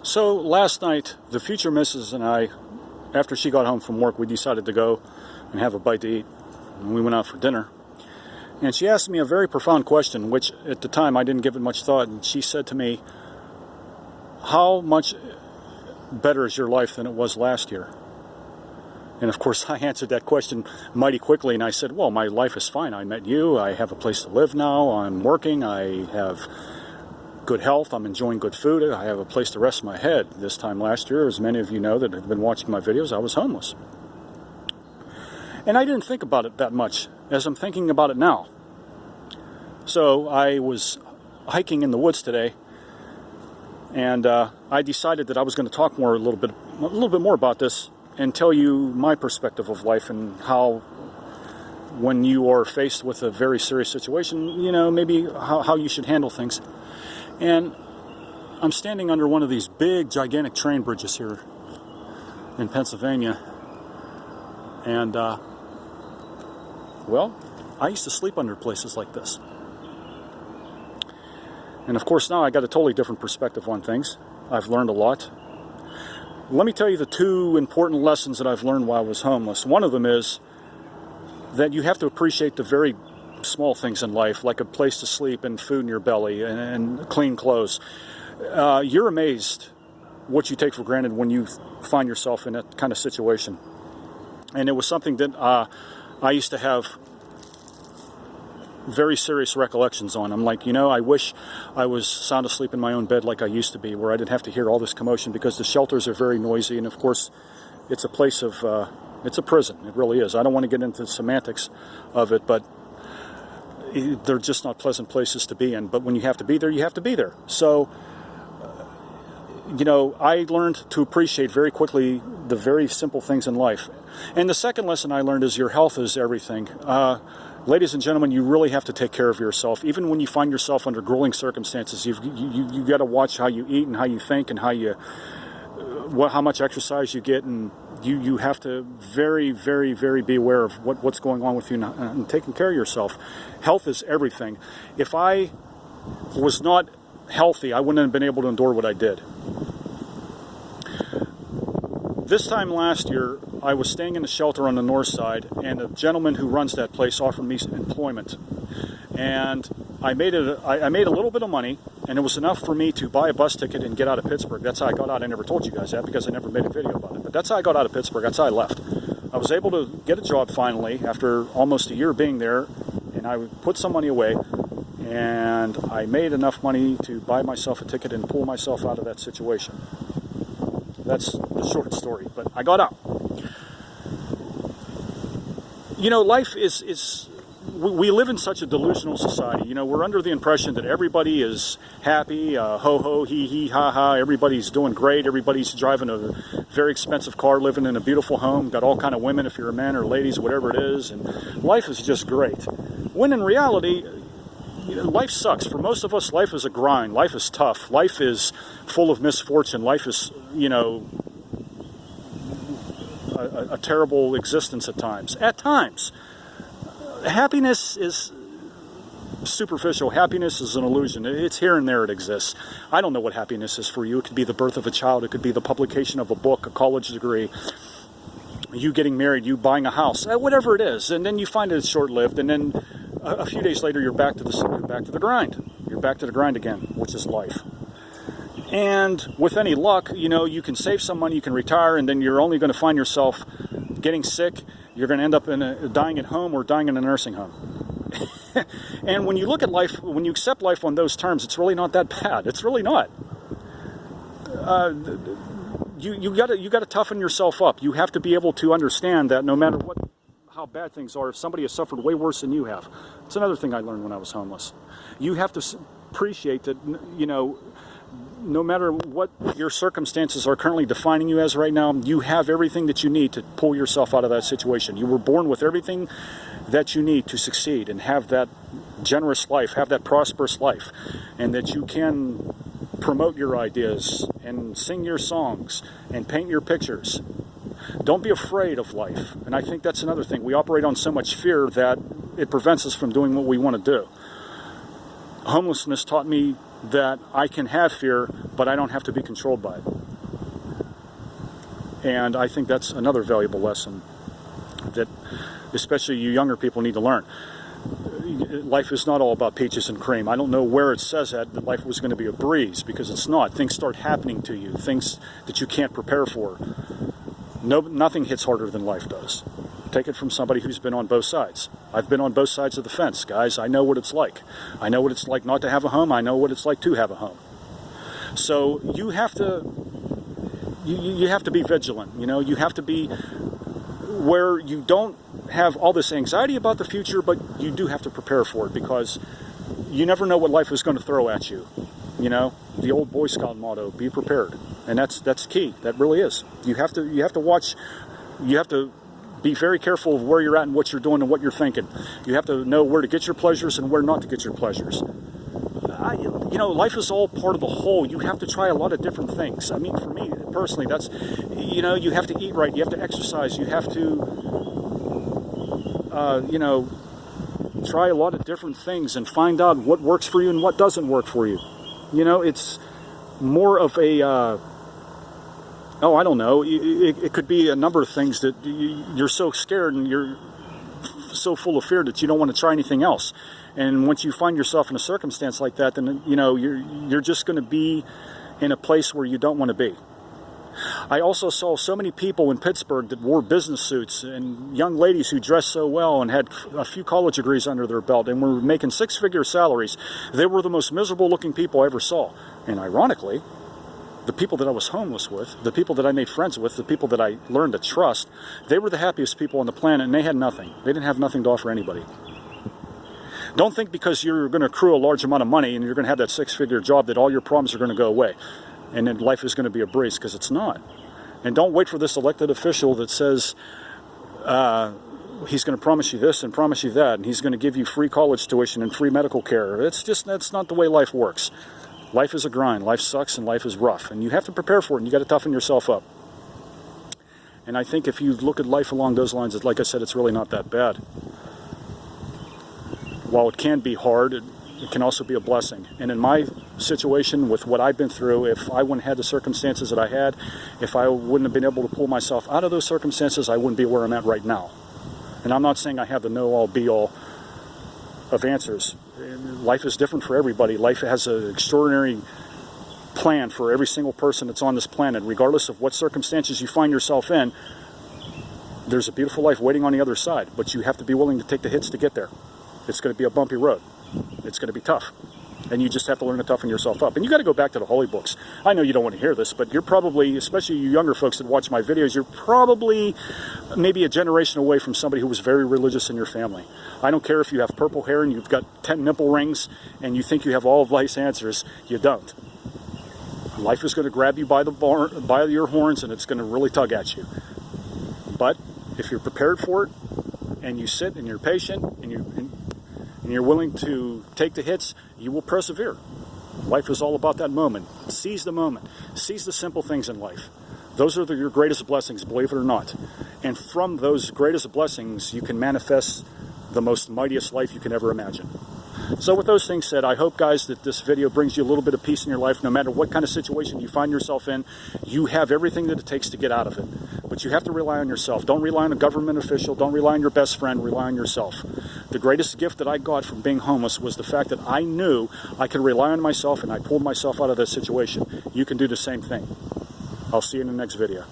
So last night, the future missus and I, after she got home from work, we decided to go and have a bite to eat. And we went out for dinner. And she asked me a very profound question, which at the time I didn't give it much thought. And she said to me, "How much better is your life than it was last year?" And of course, I answered that question mighty quickly, and I said, "Well, my life is fine. I met you. I have a place to live now. I'm working. I have good health. I'm enjoying good food. I have a place to rest my head." This time last year, as many of you know that have been watching my videos, I was homeless. And I didn't think about it that much as I'm thinking about it now. So I was hiking in the woods today, and I decided that I was going to talk a little bit more about this and tell you my perspective of life and how, when you are faced with a very serious situation, maybe how you should handle things. And I'm standing under one of these big, gigantic train bridges here in Pennsylvania. And, well, I used to sleep under places like this. And of course now I got a totally different perspective on things. I've learned a lot. Let me tell you the two important lessons that I've learned while I was homeless. One of them is that you have to appreciate the very small things in life, like a place to sleep and food in your belly and clean clothes. You're amazed what you take for granted when you find yourself in that kind of situation. And it was something that I used to have very serious recollections on. I'm like, I wish I was sound asleep in my own bed like I used to be, where I didn't have to hear all this commotion, because the shelters are very noisy, and of course it's a place of it's a prison. It really is. I don't want to get into the semantics of it, but they're just not pleasant places to be in. But when you have to be there, you have to be there. So I learned to appreciate very quickly the very simple things in life. And the second lesson I learned is your health is everything. Ladies and gentlemen, you really have to take care of yourself. Even when you find yourself under grueling circumstances, you got to watch how you eat and how you think and how much exercise you get, and you have to very, very, very be aware of what's going on with you and taking care of yourself. Health is everything. If I was not healthy, I wouldn't have been able to endure what I did. This time last year, I was staying in a shelter on the north side, and a gentleman who runs that place offered me employment. And I made a little bit of money, and it was enough for me to buy a bus ticket and get out of Pittsburgh. That's how I got out. I never told you guys that because I never made a video about it. But that's how I got out of Pittsburgh. That's how I left. I was able to get a job finally after almost a year being there, and I put some money away, and I made enough money to buy myself a ticket and pull myself out of that situation. That's the short story, but I got out. Life is we live in such a delusional society. We're under the impression that everybody is happy, ho ho, hee hee, ha ha, everybody's doing great, everybody's driving a very expensive car, living in a beautiful home, got all kind of women if you're a man or ladies, whatever it is, and life is just great. When in reality, life sucks. For most of us, life is a grind. Life is tough. Life is full of misfortune. Life is, a terrible existence at times. At times. Happiness is superficial. Happiness is an illusion. It's here and there. It exists. I don't know what happiness is for you. It could be the birth of a child. It could be the publication of a book, a college degree, you getting married, you buying a house, whatever it is. And then you find it's short-lived, and then a few days later, you're back to the grind. You're back to the grind again, which is life. And with any luck, you can save some money, you can retire, and then you're only going to find yourself getting sick. You're going to end up dying at home or dying in a nursing home. And when you look at life, when you accept life on those terms, it's really not that bad. It's really not. You got to toughen yourself up. You have to be able to understand that no matter how bad things are, if somebody has suffered way worse than you have. It's another thing I learned when I was homeless. You have to appreciate that, no matter what your circumstances are currently defining you as right now, you have everything that you need to pull yourself out of that situation. You were born with everything that you need to succeed and have that generous life, have that prosperous life, and that you can promote your ideas and sing your songs and paint your pictures. Don't be afraid of life. And I think that's another thing. We operate on so much fear that it prevents us from doing what we want to do. Homelessness taught me that I can have fear, but I don't have to be controlled by it. And I think that's another valuable lesson that especially you younger people need to learn. Life is not all about peaches and cream. I don't know where it says that life was going to be a breeze, because it's not. Things start happening to you, things that you can't prepare for. Nothing hits harder than life does. Take it from somebody who's been on both sides. I've been on both sides of the fence, guys. I know what it's like. I know what it's like not to have a home. I know what it's like to have a home. So you have to be vigilant. You know, you have to be where you don't have all this anxiety about the future, but you do have to prepare for it, because you never know what life is going to throw at you. You know, the old Boy Scout motto, be prepared. And that's key. That really is. You have to watch, you have to be very careful of where you're at and what you're doing and what you're thinking. You have to know where to get your pleasures and where not to get your pleasures. You know, life is all part of the whole. You have to try a lot of different things. I mean, for me personally, that's, you know, you have to eat right, you have to exercise, you have to, you know, try a lot of different things and find out what works for you and what doesn't work for you. You know, it's more of a, oh, I don't know, it could be a number of things that you're so scared and you're so full of fear that you don't want to try anything else. And once you find yourself in a circumstance like that, then, you know, you're just going to be in a place where you don't want to be. I also saw so many people in Pittsburgh that wore business suits, and young ladies who dressed so well and had a few college degrees under their belt and were making six-figure salaries. They were the most miserable looking people I ever saw. And ironically, the people that I was homeless with, the people that I made friends with, the people that I learned to trust, they were the happiest people on the planet, and they had nothing. They didn't have nothing to offer anybody. Don't think because you're going to accrue a large amount of money and you're going to have that six-figure job that all your problems are going to go away and then life is going to be a breeze, because it's not. And don't wait for this elected official that says he's going to promise you this and promise you that, and he's going to give you free college tuition and free medical care. That's not the way life works. Life is a grind. Life sucks and life is rough, and you have to prepare for it, and you got to toughen yourself up. And I think if you look at life along those lines, like I said, it's really not that bad. While it can be hard, it can also be a blessing. And in my situation, with what I've been through, if I wouldn't have had the circumstances that I had, if I wouldn't have been able to pull myself out of those circumstances, I wouldn't be where I'm at right now. And I'm not saying I have the know-all, be-all of answers. Life is different for everybody. Life has an extraordinary plan for every single person that's on this planet. Regardless of what circumstances you find yourself in, there's a beautiful life waiting on the other side. But you have to be willing to take the hits to get there. It's going to be a bumpy road. It's going to be tough. And you just have to learn to toughen yourself up. And you got to go back to the holy books. I know you don't want to hear this, but you're probably, especially you younger folks that watch my videos, you're probably maybe a generation away from somebody who was very religious in your family. I don't care if you have purple hair and you've got 10 nipple rings and you think you have all of life's answers. You don't. Life is going to grab you by your horns, and it's going to really tug at you. But if you're prepared for it, and you sit and you're patient and you're willing to take the hits, you will persevere. Life is all about that moment. Seize the moment. Seize the simple things in life. Those are your greatest blessings, believe it or not. And from those greatest blessings, you can manifest the most mightiest life you can ever imagine. So with those things said, I hope, guys, that this video brings you a little bit of peace in your life. No matter what kind of situation you find yourself in, you have everything that it takes to get out of it. But you have to rely on yourself. Don't rely on a government official. Don't rely on your best friend. Rely on yourself. The greatest gift that I got from being homeless was the fact that I knew I could rely on myself, and I pulled myself out of that situation. You can do the same thing. I'll see you in the next video.